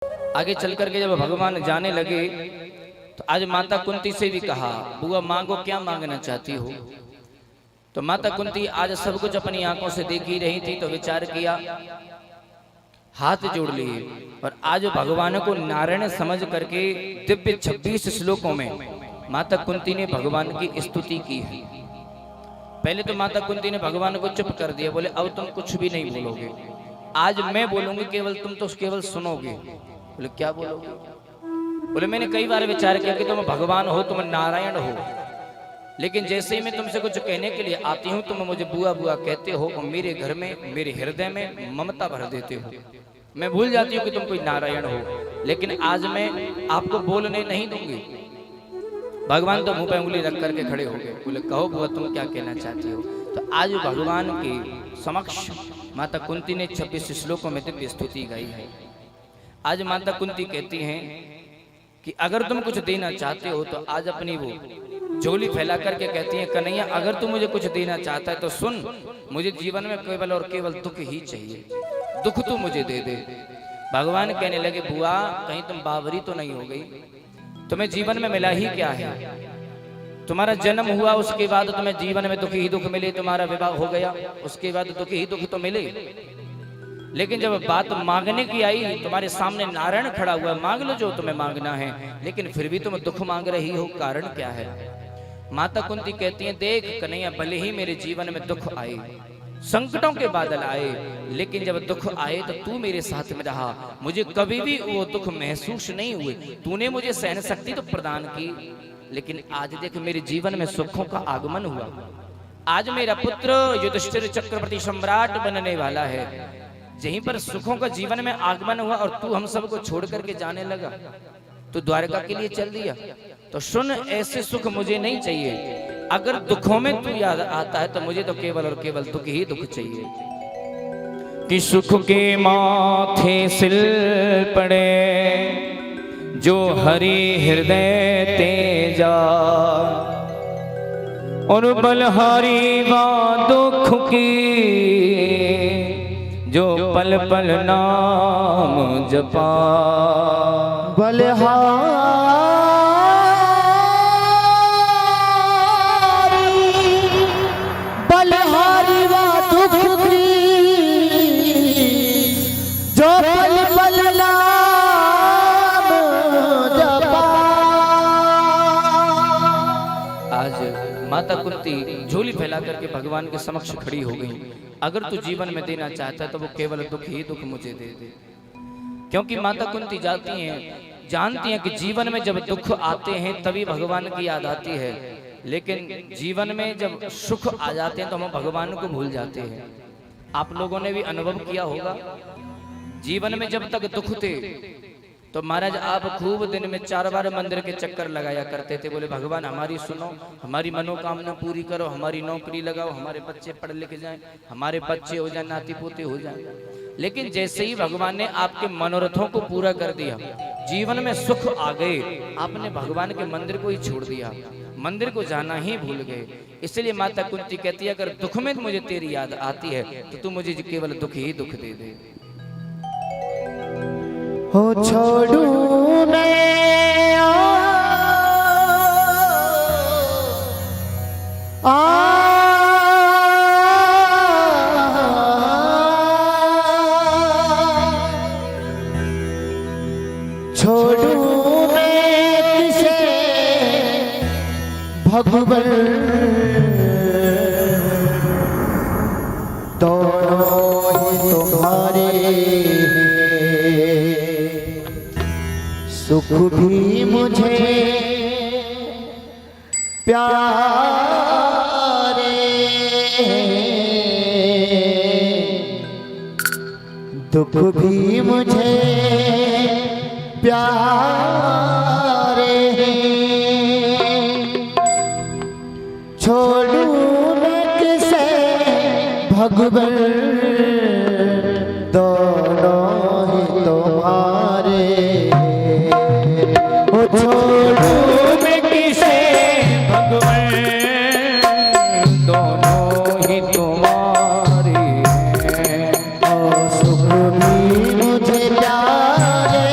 आगे चल करके जब भगवान जाने लगे तो आज माता कुंती से भी कहा, बुआ मांगो, क्या मांगना चाहती हो। तो माता कुंती आज सब कुछ अपनी आंखों से देख ही रही थी, तो विचार किया, हाथ जोड़ लिए और आज भगवान को नारायण समझ करके दिव्य 26 श्लोकों में माता कुंती ने भगवान की स्तुति की है। पहले तो माता कुंती ने भगवान को चुप कर दिया, बोले अब तुम कुछ भी नहीं बोलोगे, आज मैं बोलूंगी, केवल तुम तो केवल सुनोगे। बोले क्या बोलोगे। बोले मैंने कई बार विचार किया कि तुम भगवान हो, तुम नारायण हो, लेकिन जैसे ही मैं तुमसे कुछ कहने के लिए आती हूँ तुम मुझे बुआ बुआ कहते हो और मेरे घर में, मेरे हृदय में ममता भर देते हो। मैं भूल जाती हूँ कि तुम कोई नारायण हो, लेकिन आज मैं आपको बोलने नहीं दूंगी। भगवान तो मुंह पे उंगली रख करके खड़े हो गए। बोले कहो बुआ तुम क्या कहना चाहती हो। तो आज भगवान के समक्ष माता कुंती ने 26 श्लोकों में दिव्य स्तुति गाई है। आज माता कुंती कहती हैं कि अगर तुम कुछ देना चाहते हो तो आज अपनी वो झोली फैला करके कहती हैं, कन्हैया अगर तू मुझे कुछ देना चाहता है तो सुन, मुझे जीवन में केवल और केवल दुख ही चाहिए, दुख तू मुझे दे दे। भगवान कहने लगे, बुआ कहीं तुम बावरी तो नहीं हो गई, तुम्हें जीवन में मिला ही क्या है। तुम्हारा जन्म हुआ उसके बाद तुम्हें जीवन में दुख ही दुख मिले, तुम्हारा विवाह हो गया उसके बाद दुख ही दुख तो मिले, लेकिन जब बात मांगने की आई, तुम्हारे सामने नारायण खड़ा हुआ, मांग लो जो तुम्हें मांगना है, लेकिन फिर भी तुम दुख मांग रही हो, कारण क्या है। माता कुंती कहती हैं, देख कन्हैया भले ही मेरे जीवन में दुख आए, संकटों के बादल आए, लेकिन जब दुख आए तो तू मेरे साथ में रहा, मुझे कभी भी वो दुख महसूस नहीं हुए, तूने मुझे सहन शक्ति तो प्रदान की। लेकिन आज देख मेरे जीवन में सुखों का आगमन हुआ, आज मेरा पुत्र युधिष्ठिर चक्रवर्ती सम्राट बनने वाला है, यहीं पर सुखों का जीवन में आगमन हुआ और तू हम सबको छोड़ करके जाने लगा, तू द्वारका के लिए चल दिया। तो सुन, ऐसे सुख मुझे नहीं चाहिए, अगर दुखों में तू याद आता है तो मुझे तो केवल और केवल दुख ही दुख चाहिए। कि सुख के माथे सिल पड़े जो हरि हृदय तेजा, और बलहारी वा दुख की जो पल पल नाम जपा। बलहारी बलहारी वा दुख की जो पल पल नाम जपा। आज माता कुंती झोली फैला करके भगवान के समक्ष खड़ी हो गई। अगर तू जीवन में देना चाहता है तो वो केवल दुख ही दुख मुझे दे दे, क्योंकि माता कुंती जानती हैं कि जीवन में जब दुख आते हैं तभी भगवान की याद आती है, लेकिन जीवन में जब सुख आ जाते हैं तो हम भगवान को भूल जाते हैं। आप लोगों ने भी अनुभव किया होगा, जीवन में जब तक दुख थे तो महाराज आप खूब दिन में 4 बार मंदिर के चक्कर लगाया करते थे। बोले भगवान हमारी सुनो, हमारी मनोकामना पूरी करो, हमारी नौकरी लगाओ, हमारे बच्चे पढ़ लिख जाएं, हमारे बच्चे हो जाए, नाती पोते हो जाएं। लेकिन जैसे ही भगवान ने आपके मनोरथों को पूरा कर दिया, जीवन में सुख आ गए, आपने भगवान के मंदिर को ही छोड़ दिया, मंदिर को जाना ही भूल गए। इसलिए माता कुंती कहती है, अगर दुख में मुझे तेरी याद आती है तो तू मुझे केवल दुख ही दुख दे दे। हो छोड़ू मैं छोड़ू मैं किसे भगवन, दोनों ही तुम्हारे सुख भी मुझे प्यारे, दुख भी मुझे प्यारे। छोड़ू मैं किसे भगवन, दोनों ही तुम्हारे। छोड़ू मैं किसे भगवन, दोनों ही तुम्हारे। सुख भी मुझे प्यारे,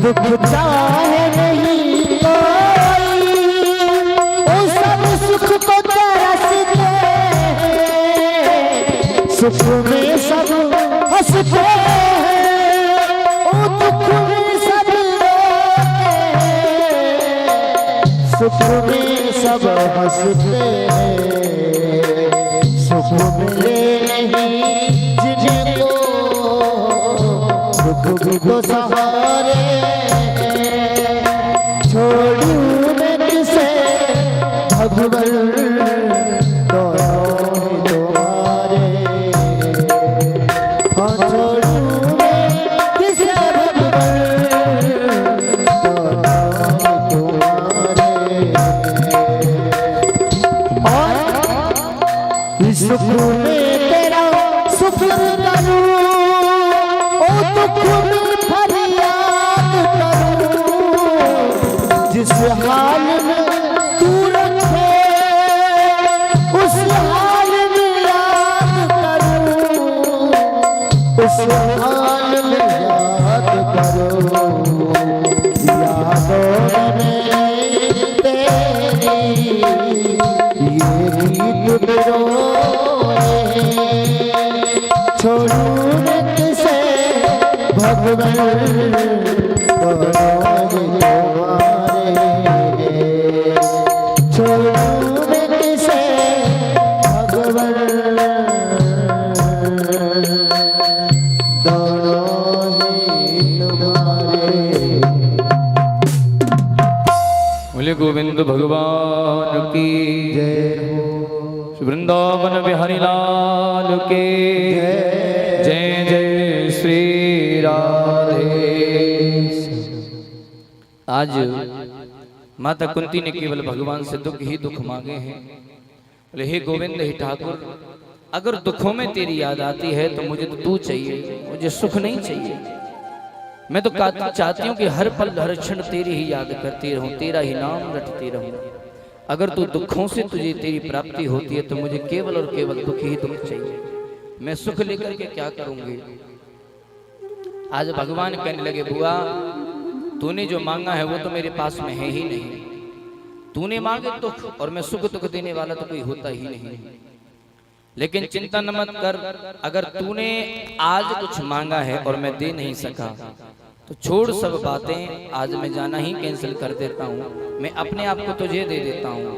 दुख चाहे नहीं कोई, वो सब सुख को तरसते हैं, सुख में सब हंसते हैं, वो दुख में सब रोते हैं, सुख में सब हंसते हैं, सुख मिले नहीं जिनको दुख भी तो सहारे, छोड़ू मैं किसे भगवन दोनों ही तुम्हारे, हाँ छोड़ू मैं किसे भगवन दोनों ही तुम्हारे। और इस सुख में तेरा शुक्र करूं, दुख में फरियाद करूं, जिस हाल में तू रखे उस हाल में याद करूं, उस हाल में याद करूं, यादों में तेरी ये गीत रोए, छोड़ू भगवन दोनों ही तुम्हारे, छोड़ू मैं किसे भगवन दोनों ही तुम्हारे। बोले गोविंद भगवान की जय, वृंदावन बिहारी लाल के जय जय श्री राधे। आज माता कुंती ने केवल भगवान से दुख ही दुख मांगे हैं। बोले हे गोविंद हे ठाकुर, अगर दुखों में तेरी याद आती है तो मुझे तो तू चाहिए, मुझे सुख नहीं चाहिए। मैं तो चाहती हूँ कि हर पल हर क्षण तेरी ही याद करती रहूं, तेरा ही नाम रटती रहूं। अगर तू दुखों से तुझे तेरी प्राप्ति होती है तो मुझे केवल और केवल दुख ही दुख चाहिए। मैं सुख लेकर के क्या करूंगी। आज भगवान कहने लगे बुआ, तूने जो मांगा है वो तो मेरे पास में है ही नहीं। तूने मांगे दुख, और मैं सुख दुख देने वाला तो कोई होता ही नहीं। लेकिन चिंता न मत कर, अगर तूने आज कुछ मांगा है और मैं दे नहीं सका तो छोड़ सब बातें, आज मैं जाना ही कैंसिल कर देता हूँ। मैं अपने आप को तुझे दे देता हूँ।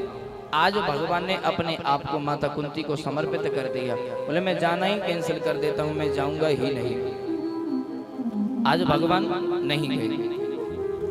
आज भगवान ने अपने आप को माता कुंती को समर्पित कर दिया। बोले मैं जाना ही कैंसिल कर देता हूँ, मैं जाऊंगा ही नहीं। आज भगवान नहीं गए।